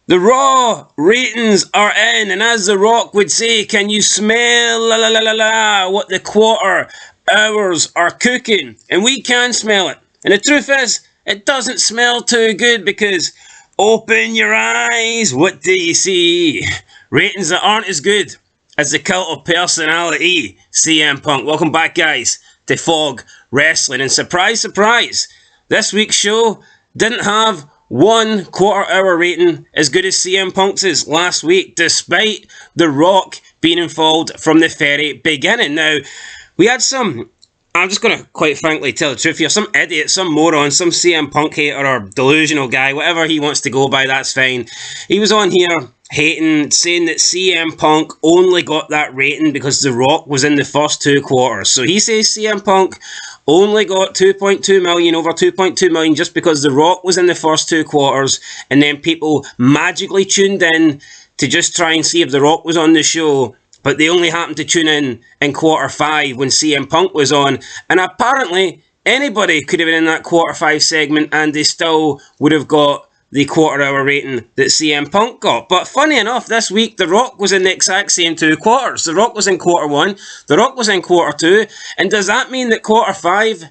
The Raw ratings are in, and as The Rock would say, can you smell what the quarter hours are cooking? And we can smell it. And the truth is, it doesn't smell too good because open your eyes, what do you see? Ratings that aren't as good as the cult of personality, CM Punk. Welcome back, guys, to Fog Wrestling. And surprise, surprise, this week's show didn't have one quarter-hour rating as good as CM Punk's last week, despite The Rock being involved from the very beginning. Now, we had some, I'm just going to quite frankly tell the truth here, some idiot, some moron, some CM Punk hater or delusional guy, whatever he wants to go by, that's fine. He was on here hating, saying that CM Punk only got that rating because The Rock was in the first two quarters. So he says CM Punk only got 2.2 million, over 2.2 million, just because The Rock was in the first two quarters, and then people magically tuned in to just try and see if The Rock was on the show, but they only happened to tune in quarter five when CM Punk was on, and apparently anybody could have been in that quarter five segment and they still would have got the quarter-hour rating that CM Punk got. But funny enough, this week, The Rock was in the exact same two quarters. The Rock was in quarter one, The Rock was in quarter two, and does that mean that quarter five,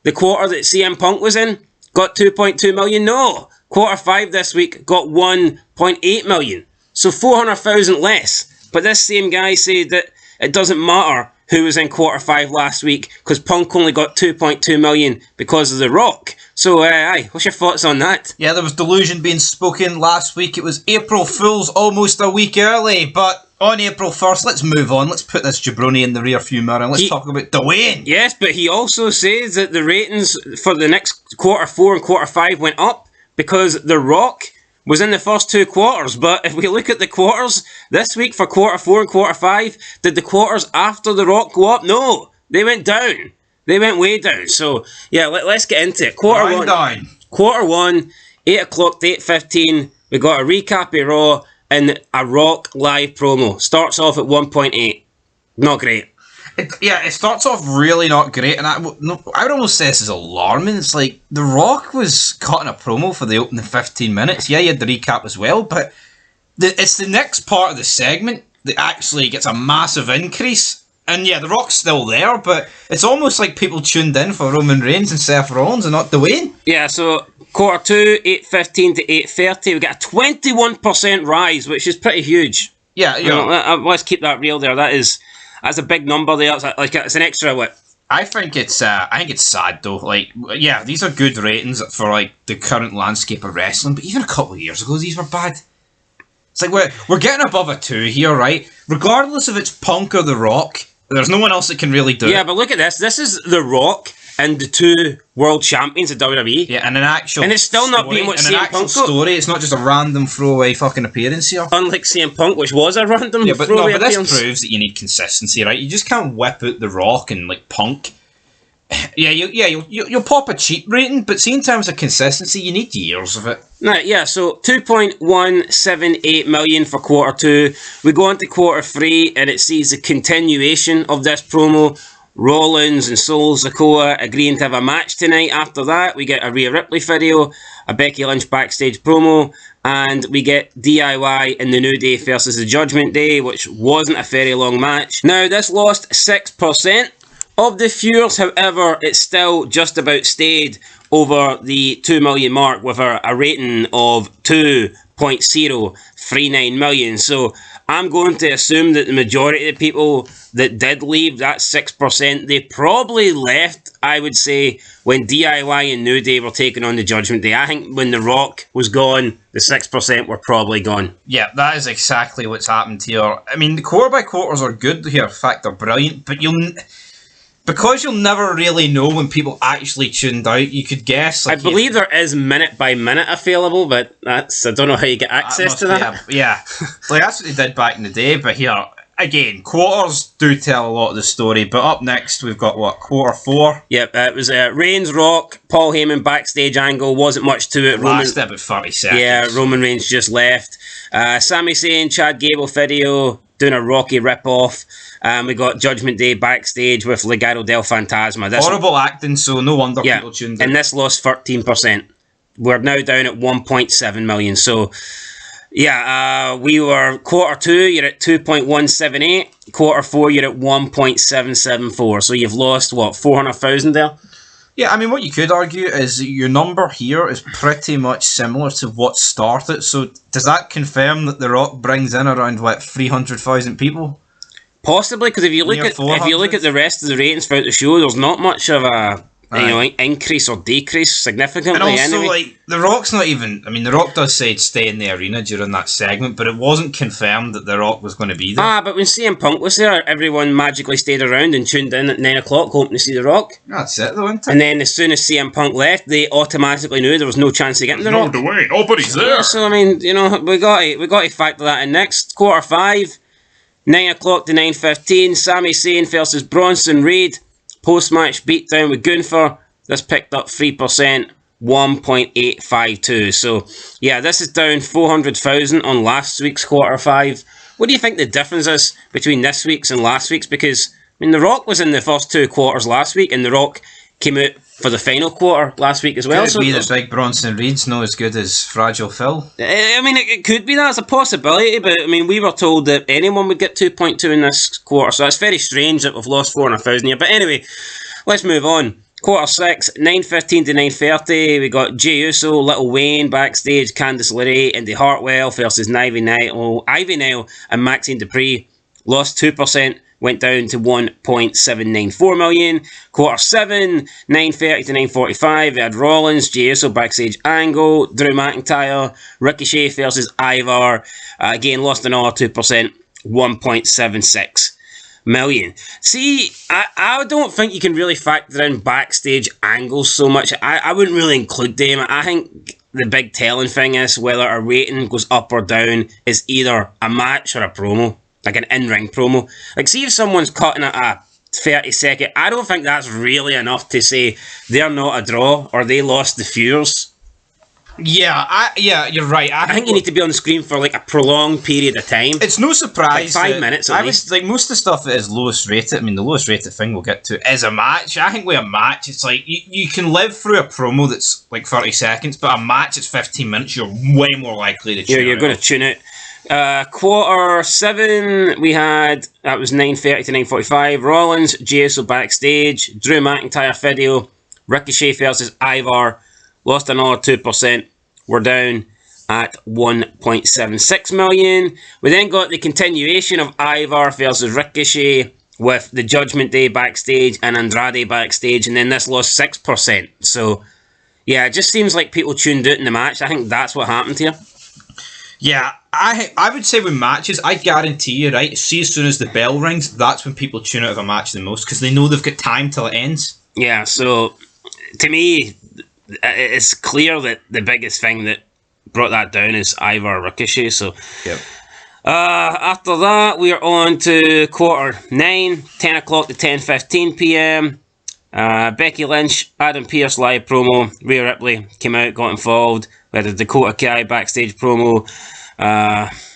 the quarter that CM Punk was in, got 2.2 million? No. Quarter five this week got 1.8 million. So 400,000 less. But this same guy said that it doesn't matter who was in quarter five last week because Punk only got 2.2 million because of The Rock. So, what's your thoughts on that? Yeah, there was delusion being spoken last week. It was April Fool's almost a week early, but on April 1st, let's move on. Let's put this jabroni in the rear view mirror and let's talk about Dwayne. Yes, but he also says that the ratings for the next quarter four and quarter five went up because The Rock was in the first two quarters. But if we look at the quarters this week for quarter four and quarter five, did the quarters after The Rock go up? No, they went down. They went way down. So, yeah, let's get into it. Quarter one, 8 o'clock to 8:15. We got a recap of Raw and a Rock live promo. Starts off at 1.8. Not great. It starts off really not great, and I would almost say this is alarming. It's like The Rock was cutting a promo for the opening 15 minutes. Yeah, he had the recap as well, but it's the next part of the segment that actually gets a massive increase. And yeah, The Rock's still there, but it's almost like people tuned in for Roman Reigns and Seth Rollins and not Dwayne. Yeah, so quarter two, 8:15 to 8:30, we got a 21% rise, which is pretty huge. Yeah, let's keep that real there. That's a big number there. It's an extra what? I think it's sad though. Like, yeah, these are good ratings for like the current landscape of wrestling, but even a couple of years ago, these were bad. It's like we're getting above a 2 here, right? Regardless if it's Punk or The Rock. There's no one else that can really do it. Yeah, but look at this. This is The Rock and the two world champions of WWE. Yeah, and an actual and it's still not being what CM Punk story. It's not just a random throwaway fucking appearance here. Unlike CM Punk, which was a random throwaway appearance. But this proves that you need consistency, right? You just can't whip out The Rock and like Punk. You'll pop a cheap rating, but see, in terms of consistency, you need years of it. Right, yeah, so 2.178 million for quarter two. We go on to quarter three, and it sees the continuation of this promo. Rollins and Solo Sikoa agreeing to have a match tonight. After that, we get a Rhea Ripley video, a Becky Lynch backstage promo, and we get DIY and the New Day versus the Judgment Day, which wasn't a very long match. Now, this lost 6% of the viewers. However, it still just about stayed over the 2 million mark with a rating of 2.039 million. So I'm going to assume that the majority of the people that did leave, that 6%, they probably left, I would say, when DIY and New Day were taking on the Judgment Day. I think when The Rock was gone, the 6% were probably gone. Yeah, that is exactly what's happened here. I mean, the quarter by quarters are good here. In fact, they're brilliant, but because you'll never really know when people actually tuned out, you could guess. I believe there is minute by minute available, but I don't know how you get access to that. Yeah. Like, that's what they did back in the day, but here, again, quarters do tell a lot of the story, but up next we've got, quarter four? Yep, it was Reigns, Rock, Paul Heyman backstage angle, wasn't much to it. Lasted about 30 seconds. Yeah, Roman Reigns just left. Sami Zayn, Chad Gable video, doing a Rocky rip-off. We got Judgment Day backstage with Legado del Fantasma. Horrible acting, so no wonder people tuned in. And this lost 13%. We're now down at 1.7 million. So Yeah, we were quarter 2, you're at 2.178. Quarter 4, you're at 1.774. So you've lost, what, 400,000 there? Yeah, I mean, what you could argue is your number here is pretty much similar to what started. So does that confirm that The Rock brings in around, 300,000 people? Possibly, because if you look at the rest of the ratings throughout the show, there's not much of a increase or decrease significantly. And also, anyway. The Rock's not even. I mean, The Rock does say stay in the arena during that segment, but it wasn't confirmed that The Rock was going to be there. But when CM Punk was there, everyone magically stayed around and tuned in at 9 o'clock, hoping to see The Rock. That's it, though, isn't it? And then as soon as CM Punk left, they automatically knew there was no chance of getting The Rock. No, Dwayne, nobody's there. So I mean, we got to factor that in next. Quarter 5, 9 o'clock to 9:15. Sami Zayn versus Bronson Reed. Post-match beatdown with Gunther. This picked up 3%, 1.852. So, yeah, this is down 400,000 on last week's quarter 5. What do you think the difference is between this week's and last week's? Because, I mean, The Rock was in the first 2 quarters last week, and The Rock came out for the final quarter last week as well. Could it be that Big Bronson Reed's not as good as Fragile Phil? I mean, it could be that. It's a possibility, but, I mean, we were told that anyone would get 2.2 in this quarter, so it's very strange that we've lost 400,000 here. But anyway, let's move on. Quarter 6, 9:15 to 9:30, we got Jey Uso, Little Wayne backstage, Candice LeRae, Indy Hartwell versus Ivy Nile and Maxine Dupree. Lost 2%, went down to 1.794 million. Quarter 7, 9:30 to 9:45, we had Rollins, Jey Uso backstage angle, Drew McIntyre, Ricochet versus Ivar. Again, lost another 2%, 1.76 million. See, I don't think you can really factor in backstage angles so much. I wouldn't really include them. I think the big telling thing is whether a rating goes up or down is either a match or a promo, like an in-ring promo. Like, see if someone's cutting at a 30-second, I don't think that's really enough to say they're not a draw or they lost the viewers. Yeah, you're right. I think you need to be on the screen for like a prolonged period of time. It's no surprise. Like 5 minutes at was least. like most of the stuff that is lowest rated. I mean, the lowest rated thing we'll get to is a match. I think with a match, it's like you can live through a promo that's like 30 seconds, but a match that's 15 minutes, you're way more likely to tune out. You're going to tune out. Quarter 7, we had, that was 9:30 to 9:45, Rollins, Jey Uso backstage, Drew McIntyre video, Ricochet versus Ivar, lost another 2%, we're down at 1.76 million. We then got the continuation of Ivar versus Ricochet with the Judgment Day backstage and Andrade backstage, and then this lost 6%. So, yeah, it just seems like people tuned out in the match. I think that's what happened here. Yeah, I would say with matches, I guarantee you, right, see as soon as the bell rings, that's when people tune out of a match the most, because they know they've got time till it ends. Yeah, so, to me, it's clear that the biggest thing that brought that down is Ivar Ricochet, so... Yep. After that, we are on to quarter 9, 10 o'clock to 10:15 p.m. Becky Lynch, Adam Pearce live promo. Rhea Ripley came out, got involved. We had a Dakota Kai backstage promo.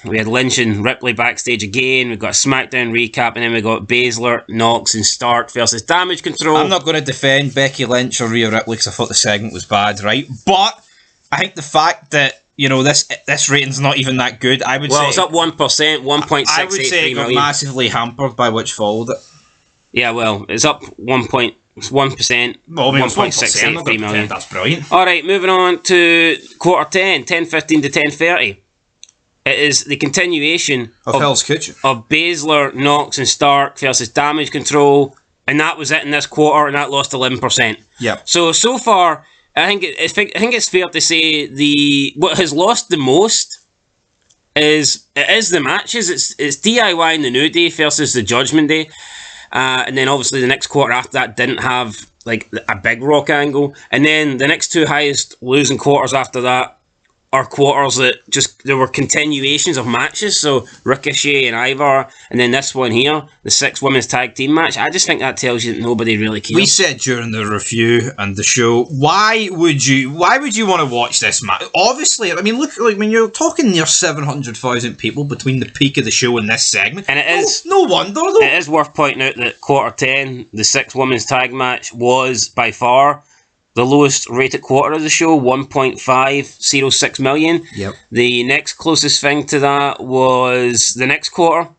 We had Lynch and Ripley backstage again. We got a SmackDown recap, and then we got Baszler, Knox, and Stark versus Damage Control. I'm not going to defend Becky Lynch or Rhea Ripley because I thought the segment was bad, right? But I think the fact that this rating's not even that good. I would say... Well, it's up 1%, 1.683 I would say it got massively hampered by which followed it. Yeah, well, it's up 1%. Well, I mean, 1.683 million. That's brilliant. Alright, moving on to quarter 10, 10:15 to 10:30. It is the continuation of Hell's Kitchen. Of Baszler, Knox, and Stark versus Damage Control. And that was it in this quarter, and that lost 11%. Yeah. So far, I think it's fair to say what has lost the most is the matches. It's DIY and the New Day versus the Judgment Day, and then obviously the next quarter after that didn't have like a big Rock angle, and then the next 2 highest losing quarters after that are quarters that there were continuations of matches. So Ricochet and Ivar, and then this one here, the 6 women's tag team match. I just think that tells you that nobody really cares. We said during the review and the show, why would you want to watch this match? Obviously, I mean, look, like when you're talking near 700,000 people between the peak of the show and this segment, and it is no wonder though. It is worth pointing out that quarter 10, the 6 women's tag match was by far the lowest rated quarter of the show, 1.506 million. Yep. The next closest thing to that was the next quarter.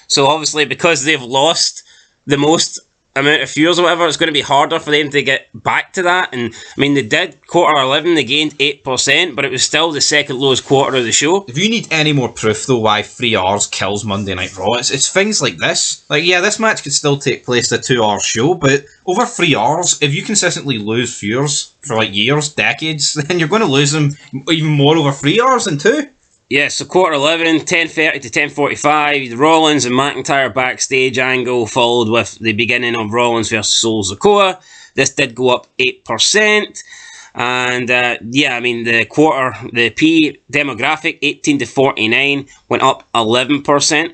So obviously, because they've lost the most amount of viewers or whatever, it's going to be harder for them to get back to that. And I mean, they did quarter 11, they gained 8%, but it was still the second lowest quarter of the show. If you need any more proof, though, why 3 hours kills Monday Night Raw, it's things like this. Like, yeah, this match could still take place a 2 hour show, but over 3 hours, if you consistently lose viewers for like years, decades, then you're going to lose them even more over 3 hours than 2. Yeah, so quarter 11, 10:30 to 10:45, the Rollins and McIntyre backstage angle followed with the beginning of Rollins versus Solo Sikoa. This did go up 8%. And yeah, I mean, the P demographic, 18 to 49, went up 11%.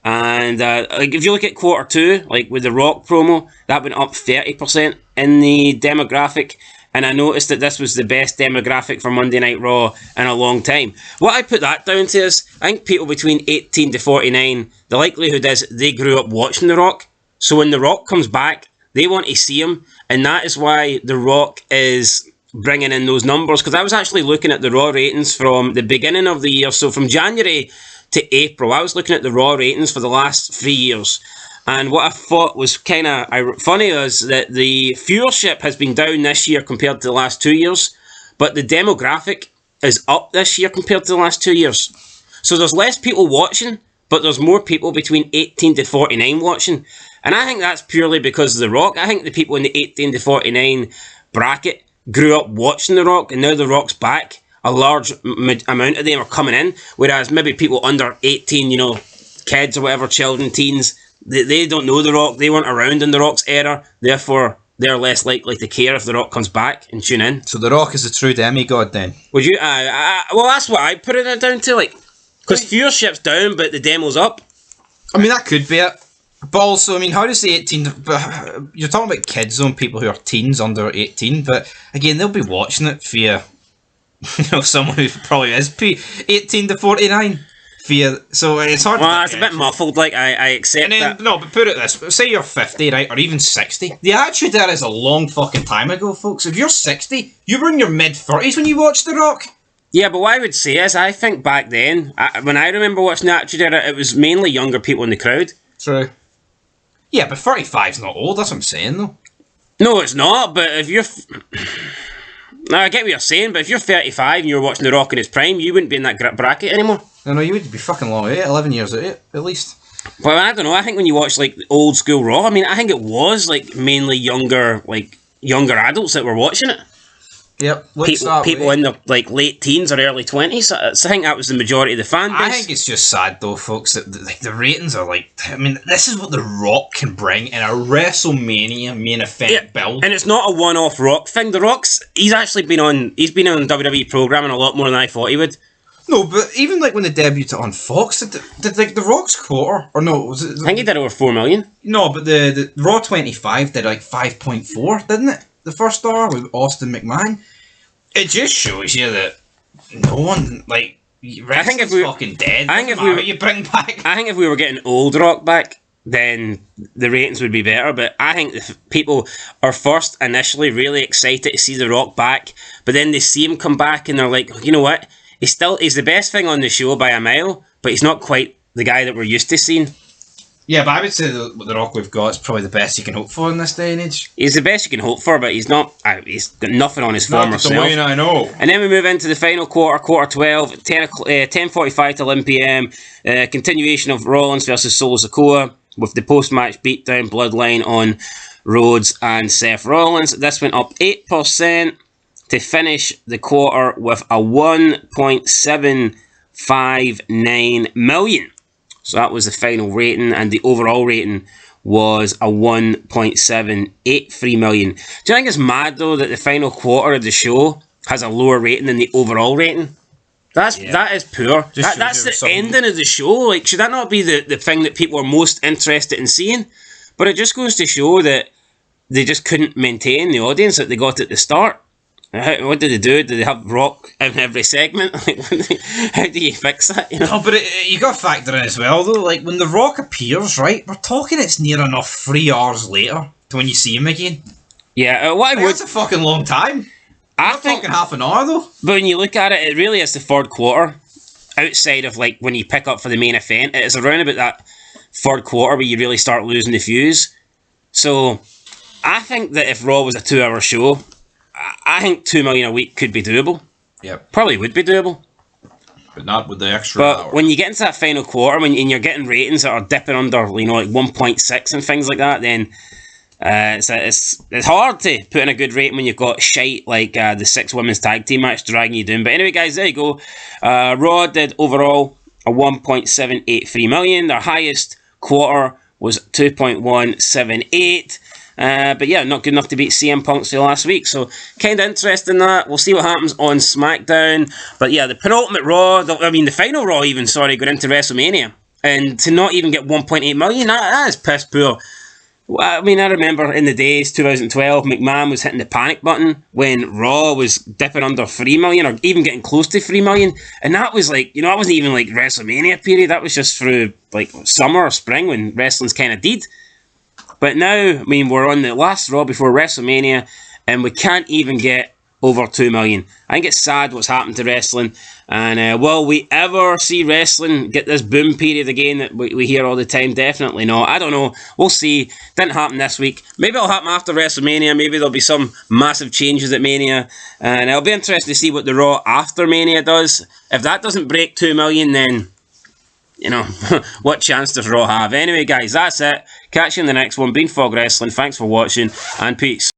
And like if you look at quarter 2, like with the Rock promo, that went up 30% in the demographic. And I noticed that this was the best demographic for Monday Night Raw in a long time. What I put that down to is, I think people between 18 to 49, the likelihood is they grew up watching The Rock. So when The Rock comes back, they want to see him. And that is why The Rock is bringing in those numbers. Because I was actually looking at the Raw ratings from the beginning of the year. So from January to April, I was looking at the Raw ratings for the last 3 years. And what I thought was kind of funny is that the viewership has been down this year compared to the last 2 years, but the demographic is up this year compared to the last 2 years. So there's less people watching, but there's more people between 18 to 49 watching. And I think that's purely because of The Rock. I think the people in the 18 to 49 bracket grew up watching The Rock, and now The Rock's back. A large amount of them are coming in, whereas maybe people under 18, you know, kids or whatever, children, teens, they don't know The Rock. They weren't around in The Rock's era. Therefore, they're less likely to care if The Rock comes back and tune in. So The Rock is a true demigod then? Would you? Well, that's what I put it down to. Like, because viewership's down, but the demo's up. I mean, that could be it. But also, I mean, how does the 18... But you're talking about kids on people who are teens under 18, but again, they'll be watching it via, you know, someone who probably is 18 to 49. So it's hard. Well, it's a bit muffled. Like I accept that. No, but put it this: say you're 50, right, or even 60. The Attitude Era is a long fucking time ago, folks. If you're 60, you were in your mid-30s when you watched The Rock. Yeah, but what I would say is, I think back then, when I remember watching the Attitude Era, it was mainly younger people in the crowd. True. Yeah, but 35's not old. That's what I'm saying, though. No, it's not. But if you're now, I get what you're saying. But if you're 35 and you're watching The Rock in his prime, you wouldn't be in that bracket anymore. No, you would be fucking long out, 11 years out, at least. Well, I don't know, I think when you watch, like, old school Raw, I mean, I think it was, like, mainly younger adults that were watching it. Yep. People in their, like, late teens or early 20s, so I think that was the majority of the fan base. I think it's just sad, though, folks, that the ratings are, like, I mean, this is what The Rock can bring in a WrestleMania main event build. And it's not a one-off Rock thing. The Rock's, he's been on WWE programming a lot more than I thought he would. No, but even like when they debuted on Fox, did like the Rock's quarter, or no, was it? I think he did over 4 million. No, but the Raw 25 did like 5.4, didn't it? The first hour with Austin McMahon. It just shows you that no one, like, I think if we fucking dead. I think if you bring back. I think if we were getting old Rock back, then the ratings would be better. But I think if people are first initially really excited to see The Rock back, but then they see him come back and they're like, you know what? He's the best thing on the show by a mile, but he's not quite the guy that we're used to seeing. Yeah, but I would say the Rock we've got is probably the best you can hope for in this day and age. He's the best you can hope for, but he's not. He's got nothing on his former self. Not the way I know. And then we move into the final quarter 12, 10:45 to 11 p.m. Continuation of Rollins versus Solo Sikoa with the post-match beatdown bloodline on Rhodes and Seth Rollins. This went up 8%. To finish the quarter with a 1.759 million. So that was the final rating, and the overall rating was a 1.783 million. Do you think it's mad, though, that the final quarter of the show has a lower rating than the overall rating? That is poor. That's the ending of the show. Like, should that not be the thing that people are most interested in seeing? But it just goes to show that they just couldn't maintain the audience that they got at the start. What did they do? Did they have Rock in every segment? How do you fix that? You know? No, but you got to factor in as well, though. Like, when The Rock appears, right, we're talking it's near enough 3 hours later to when you see him again. Yeah, what I Like, would, that's a fucking long time. I Not think, talking half an hour though. but when you look at it, it really is the third quarter. Outside of like when you pick up for the main event, it is around about that third quarter where you really start losing the fuse. So I think that if Raw was a 2-hour show, I think 2 million a week could be doable. Yep. Probably would be doable. But not with the extra But hour. when you get into that final quarter, and you're getting ratings that are dipping under, like 1.6 and things like that, then it's hard to put in a good rating when you've got shite like the 6 women's tag team match dragging you down. But anyway, guys, there you go. Raw did overall a 1.783 million. Their highest quarter was 2.178. But yeah, not good enough to beat CM Punk's for last week. So kind of interesting that. We'll see what happens on SmackDown. But yeah, the penultimate Raw, the final Raw even, going into WrestleMania. And to not even get 1.8 million, that is piss poor. I mean, I remember in the days, 2012, McMahon was hitting the panic button when Raw was dipping under 3 million or even getting close to 3 million. And that was like, that wasn't even like WrestleMania period. That was just through like summer or spring when wrestling's kind of dead. But now, I mean, we're on the last Raw before WrestleMania and we can't even get over 2 million. I think it's sad what's happened to wrestling. And will we ever see wrestling get this boom period again that we hear all the time? Definitely not. I don't know. We'll see. Didn't happen this week. Maybe it'll happen after WrestleMania. Maybe there'll be some massive changes at Mania. And it'll be interesting to see what the Raw after Mania does. If that doesn't break 2 million, then, what chance does Raw have? Anyway, guys, that's it. Catch you in the next one. Bean Fog Wrestling. Thanks for watching and peace.